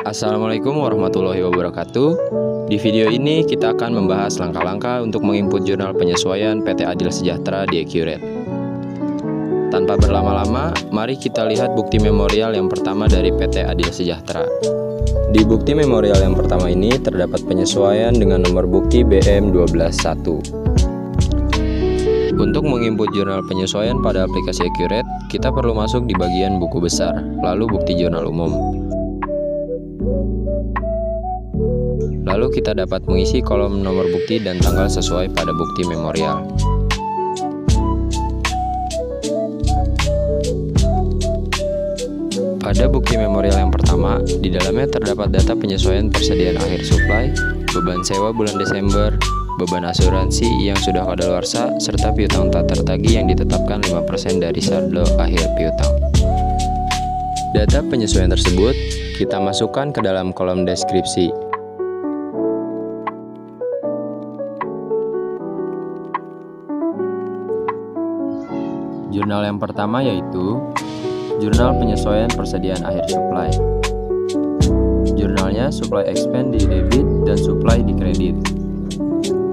Assalamualaikum warahmatullahi wabarakatuh. Di video ini kita akan membahas langkah-langkah untuk menginput jurnal penyesuaian PT Adil Sejahtera di Accurate. Tanpa berlama-lama, mari kita lihat bukti memorial yang pertama dari PT Adil Sejahtera. Di bukti memorial yang pertama ini terdapat penyesuaian dengan nomor bukti BM121. Untuk menginput jurnal penyesuaian pada aplikasi Accurate, kita perlu masuk di bagian buku besar, lalu bukti jurnal umum. Lalu kita dapat mengisi kolom nomor bukti dan tanggal sesuai pada bukti memorial. Pada bukti memorial yang pertama, di dalamnya terdapat data penyesuaian persediaan akhir suplai, beban sewa bulan Desember, beban asuransi yang sudah kadaluarsa, serta piutang tak tertagih yang ditetapkan 5% dari saldo akhir piutang. Data penyesuaian tersebut kita masukkan ke dalam kolom deskripsi. Jurnal yang pertama yaitu Jurnal Penyesuaian Persediaan Akhir Suplai. Jurnalnya Supply Expense di debit dan Supply di kredit.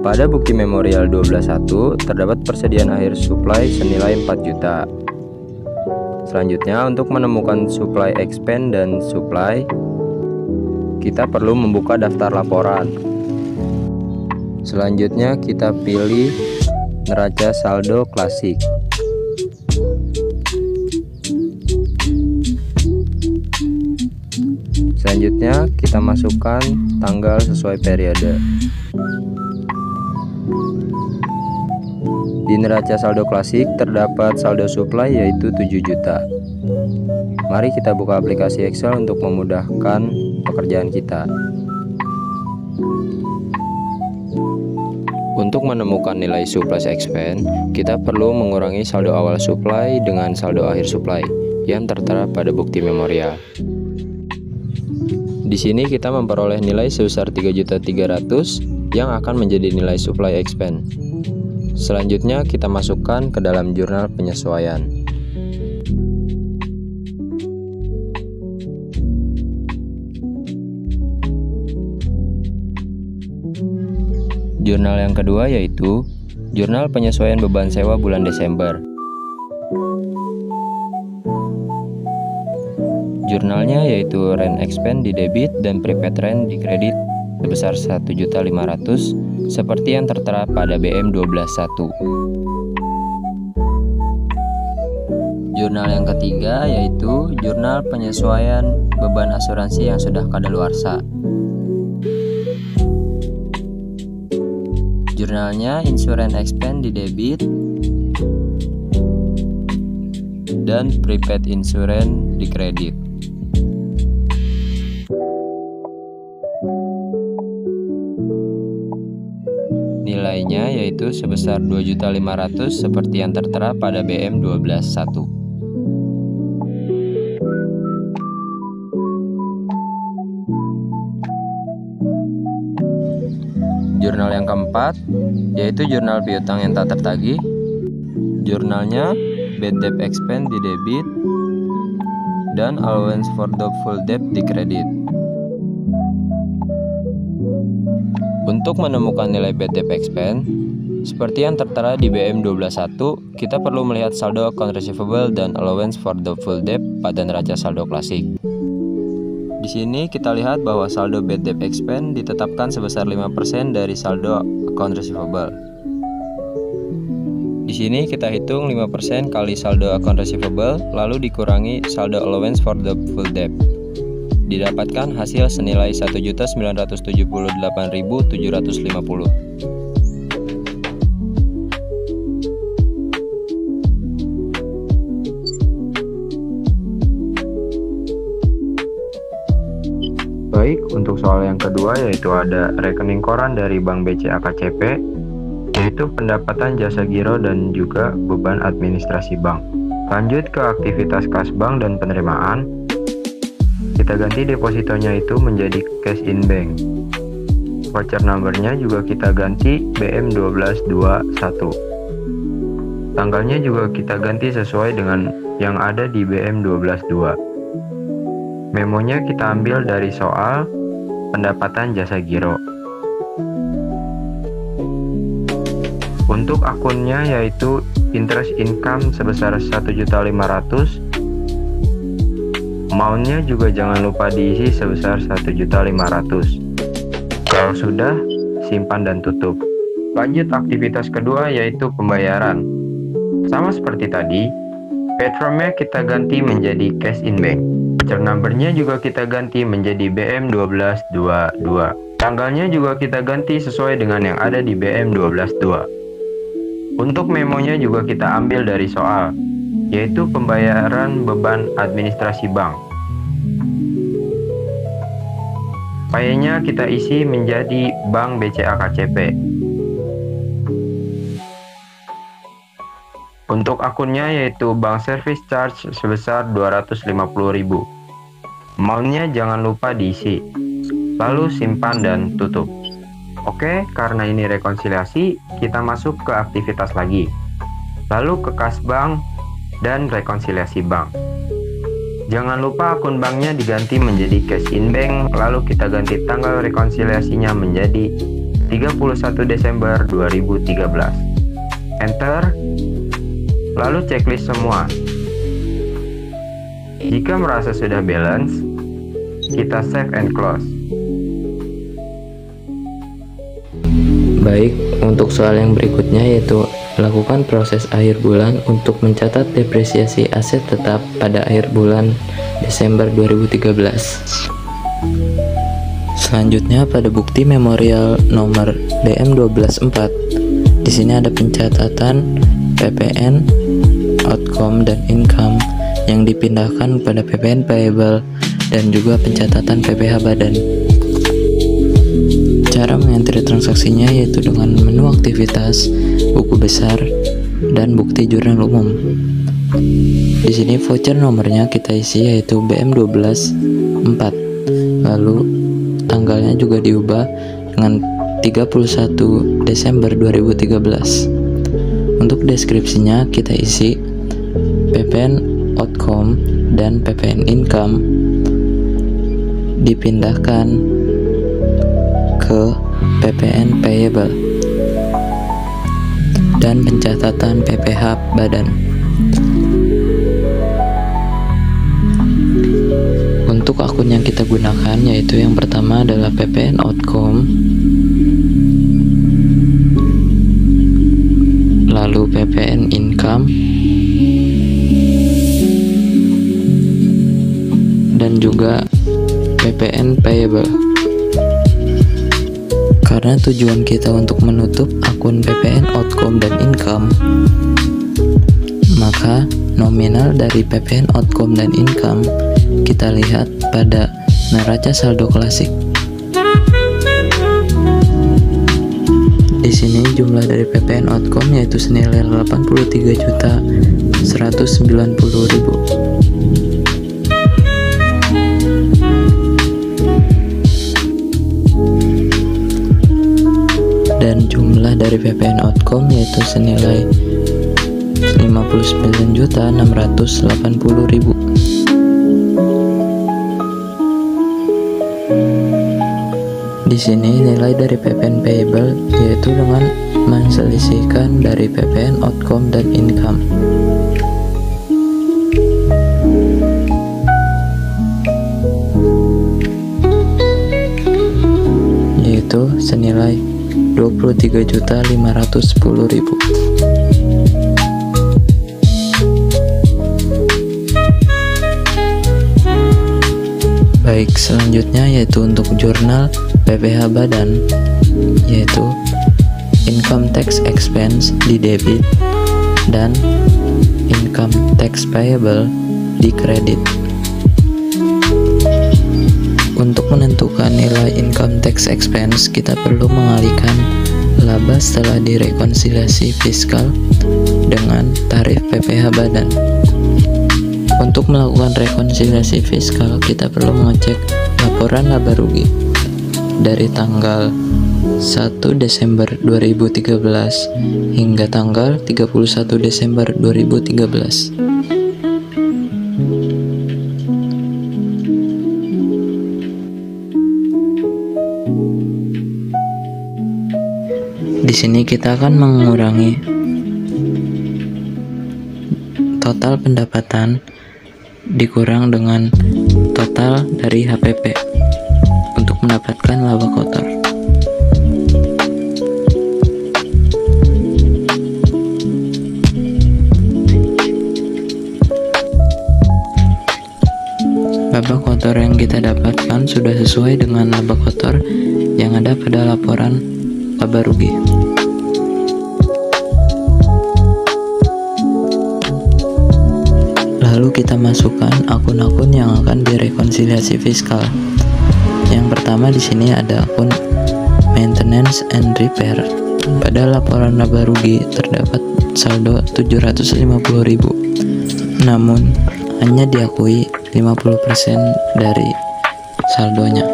Pada bukti memorial 12.1 terdapat persediaan akhir suplai senilai 4 juta. Selanjutnya, untuk menemukan Supply Expense dan Supply, kita perlu membuka daftar laporan. Selanjutnya kita pilih neraca saldo klasik. Selanjutnya kita masukkan tanggal sesuai periode. Di neraca saldo klasik terdapat saldo suplai yaitu 7 juta. Mari kita buka aplikasi Excel untuk memudahkan pekerjaan kita. Untuk menemukan nilai surplus expense, kita perlu mengurangi saldo awal suplai dengan saldo akhir suplai yang tertera pada bukti memorial. Di sini kita memperoleh nilai sebesar 3.300.000 yang akan menjadi nilai supply expense. Selanjutnya kita masukkan ke dalam jurnal penyesuaian. Jurnal yang kedua yaitu Jurnal Penyesuaian Beban Sewa bulan Desember. Jurnalnya yaitu rent expense di debit dan prepaid rent di kredit sebesar 1.500.000 seperti yang tertera pada BM121. Jurnal yang ketiga yaitu Jurnal Penyesuaian Beban Asuransi yang sudah kadaluarsa. Jurnalnya insurance expense di debit dan prepaid insurance di kredit. Nilainya yaitu sebesar 2.500.000 seperti yang tertera pada BM121. Jurnal yang keempat yaitu jurnal piutang yang tak tertagih. Jurnalnya bad debt expense di debit dan allowance for doubtful debt di kredit. Untuk menemukan nilai bad debt expense, seperti yang tertera di BM121, kita perlu melihat saldo account receivable dan allowance for doubtful debt pada neraca saldo klasik. Di sini kita lihat bahwa saldo bad debt expense ditetapkan sebesar 5% dari saldo account receivable. Di sini kita hitung 5% kali saldo account receivable lalu dikurangi saldo allowance for doubtful debt. Didapatkan hasil senilai 1.978.750. Baik, untuk soal yang kedua yaitu ada rekening koran dari Bank BCA KCP, yaitu pendapatan jasa giro dan juga beban administrasi bank. Lanjut ke aktivitas kas bank dan penerimaan. Kita ganti depositonya itu menjadi cash in bank. Voucher numbernya juga kita ganti BM1221. Tanggalnya juga kita ganti sesuai dengan yang ada di BM122. Memonya kita ambil dari soal pendapatan jasa giro. Untuk akunnya yaitu interest income sebesar 1.500.000. Amountnya juga jangan lupa diisi sebesar 1.500.000. Kalau sudah, simpan dan tutup. Lanjut aktivitas kedua yaitu pembayaran. Sama seperti tadi, Petronnya kita ganti menjadi cash in bank. Voucher numbernya juga kita ganti menjadi BM1222. Tanggalnya juga kita ganti sesuai dengan yang ada di BM122. Untuk memonya juga kita ambil dari soal, yaitu pembayaran beban administrasi bank. Filenya kita isi menjadi Bank BCA KCP. Untuk akunnya yaitu Bank Service Charge sebesar 250.000. Amountnya jangan lupa diisi, lalu simpan dan tutup. Oke, karena ini rekonsiliasi, kita masuk ke aktivitas lagi. Lalu ke kas bank dan rekonsiliasi bank. Jangan lupa akun banknya diganti menjadi cash in bank, lalu kita ganti tanggal rekonsiliasinya menjadi 31 Desember 2013. Enter, lalu checklist semua. Jika merasa sudah balance, kita save and close. Baik, untuk soal yang berikutnya yaitu lakukan proses akhir bulan untuk mencatat depresiasi aset tetap pada akhir bulan Desember 2013. Selanjutnya pada bukti memorial nomor BM124. Di sini ada pencatatan PPN, outcome dan income yang dipindahkan pada PPN payable dan juga pencatatan PPh badan. Cara mengentri transaksinya yaitu dengan menu aktivitas, buku besar, dan bukti jurnal umum. Di sini voucher nomornya kita isi yaitu BM124. Lalu tanggalnya juga diubah dengan 31 Desember 2013. Untuk deskripsinya kita isi PPN outcome dan PPN income dipindahkan ke PPN payable dan pencatatan PPh badan. Untuk akun yang kita gunakan yaitu yang pertama adalah PPN outcome, lalu PPN income, dan juga PPN payable. Karena tujuan kita untuk menutup akun PPN outcome dan income, maka nominal dari PPN outcome dan income kita lihat pada neraca saldo klasik. Di sini jumlah dari PPN outcome yaitu senilai 83.190.000. Dan jumlah dari PPN outcome yaitu senilai 59.680.000. Di sini nilai dari PPN payable yaitu dengan menselisihkan dari PPN outcome dan income. Yaitu senilai 23.510.000. Baik, selanjutnya yaitu untuk jurnal PPh badan, yaitu income tax expense di debit dan income tax payable di kredit. Untuk menentukan nilai income tax expense, kita perlu mengalihkan laba setelah direkonsiliasi fiskal dengan tarif PPh badan. Untuk melakukan rekonsiliasi fiskal, kita perlu mengecek laporan laba rugi dari tanggal 1 Desember 2013 hingga tanggal 31 Desember 2013. Di sini kita akan mengurangi total pendapatan dikurang dengan total dari HPP untuk mendapatkan laba kotor. Laba kotor yang kita dapatkan sudah sesuai dengan laba kotor yang ada pada laporan laba rugi. Lalu kita masukkan akun-akun yang akan direkonsiliasi fiskal. Yang pertama di sini ada akun maintenance and repair. Pada laporan laba rugi terdapat saldo 750.000. Namun hanya diakui 50% dari saldonya.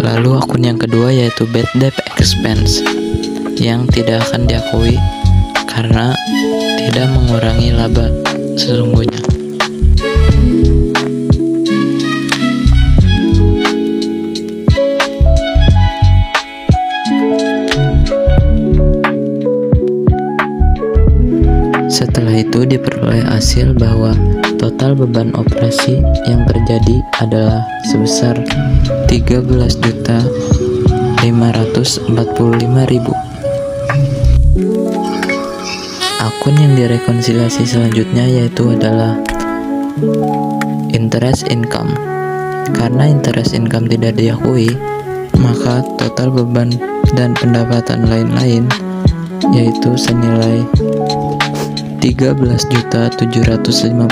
Lalu akun yang kedua yaitu bad debt expense yang tidak akan diakui karena tidak mengurangi laba sesungguhnya. Setelah itu diperoleh hasil bahwa total beban operasi yang terjadi adalah sebesar 13.545.000. Akun yang direkonsiliasi selanjutnya yaitu adalah interest income. Karena interest income tidak diakui, maka total beban dan pendapatan lain-lain yaitu senilai 13.750.000.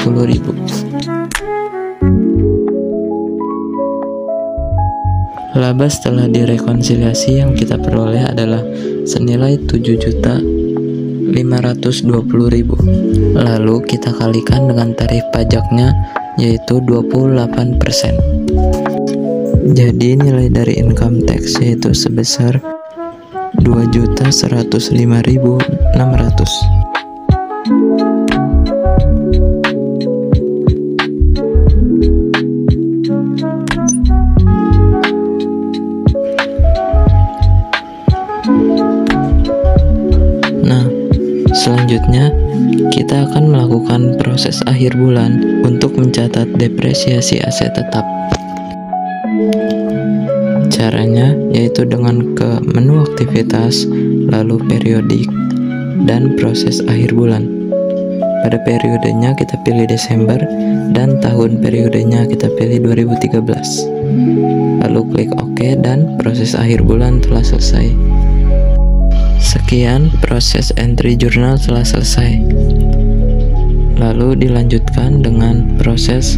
Laba setelah direkonsiliasi yang kita peroleh adalah senilai 7.520.000. Lalu kita kalikan dengan tarif pajaknya yaitu 28%. Jadi nilai dari income tax yaitu sebesar 2.105.600. Selanjutnya, kita akan melakukan proses akhir bulan untuk mencatat depresiasi aset tetap. Caranya yaitu dengan ke menu aktivitas, lalu periodik, dan proses akhir bulan. Pada periodenya kita pilih Desember dan tahun periodenya kita pilih 2013. Lalu klik OK dan proses akhir bulan telah selesai. Sekian, proses entry jurnal telah selesai. Lalu dilanjutkan dengan proses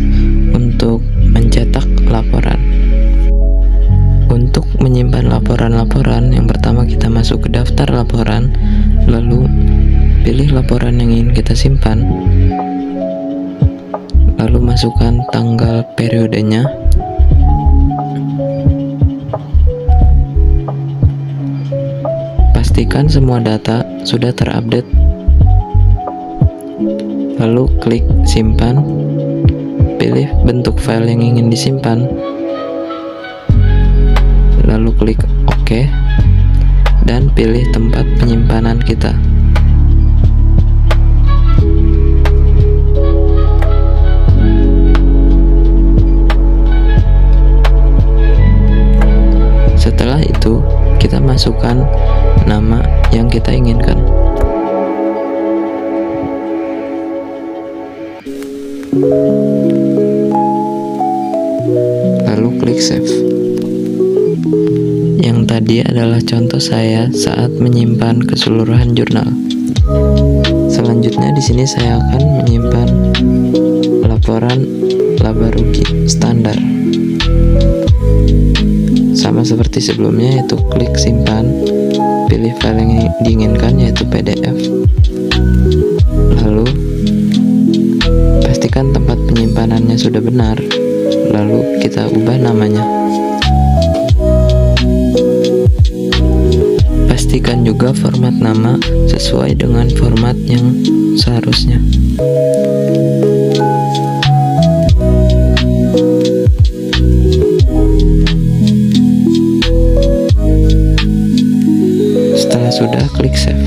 untuk mencetak laporan. Untuk menyimpan laporan-laporan, yang pertama kita masuk ke daftar laporan, lalu pilih laporan yang ingin kita simpan, lalu masukkan tanggal periodenya, pastikan semua data sudah terupdate, lalu klik simpan, pilih bentuk file yang ingin disimpan, lalu klik OK, dan pilih tempat penyimpanan kita. Setelah itu, kita masukkan nama yang kita inginkan. Lalu klik save. Yang tadi adalah contoh saya saat menyimpan keseluruhan jurnal. Selanjutnya di sini saya akan menyimpan laporan laba rugi standar. Sama seperti sebelumnya, yaitu klik simpan, pilih file yang diinginkan yaitu PDF. Lalu pastikan tempat penyimpanannya sudah benar. Lalu kita ubah namanya. Pastikan juga format nama sesuai dengan format yang seharusnya. Setelah sudah, klik save.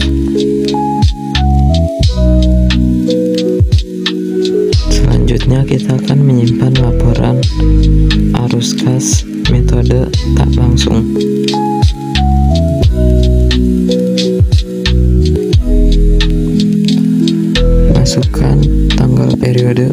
Selanjutnya kita akan menyimpan laporan arus kas metode tak langsung. Masukkan tanggal periode,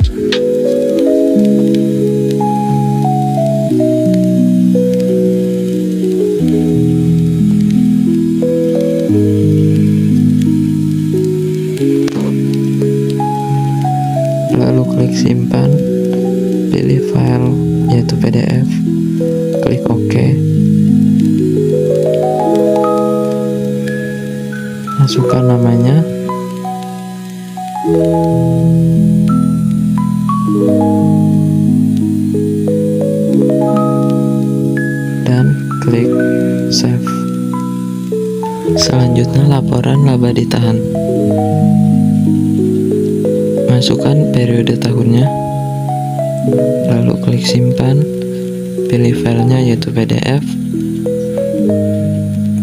lalu klik simpan, pilih file yaitu PDF, klik OK, masukkan namanya, dan klik save. Selanjutnya laporan laba ditahan. Masukkan periode tahunnya, lalu klik simpan, pilih filenya yaitu PDF,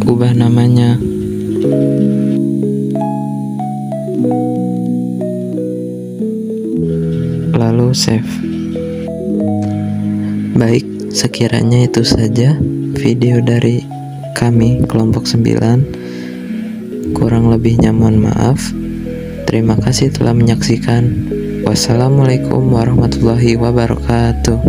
ubah namanya, lalu save. Baik, sekiranya itu saja video dari kami kelompok 9. Kurang lebihnya mohon maaf. Terima kasih telah menyaksikan. Wassalamualaikum warahmatullahi wabarakatuh.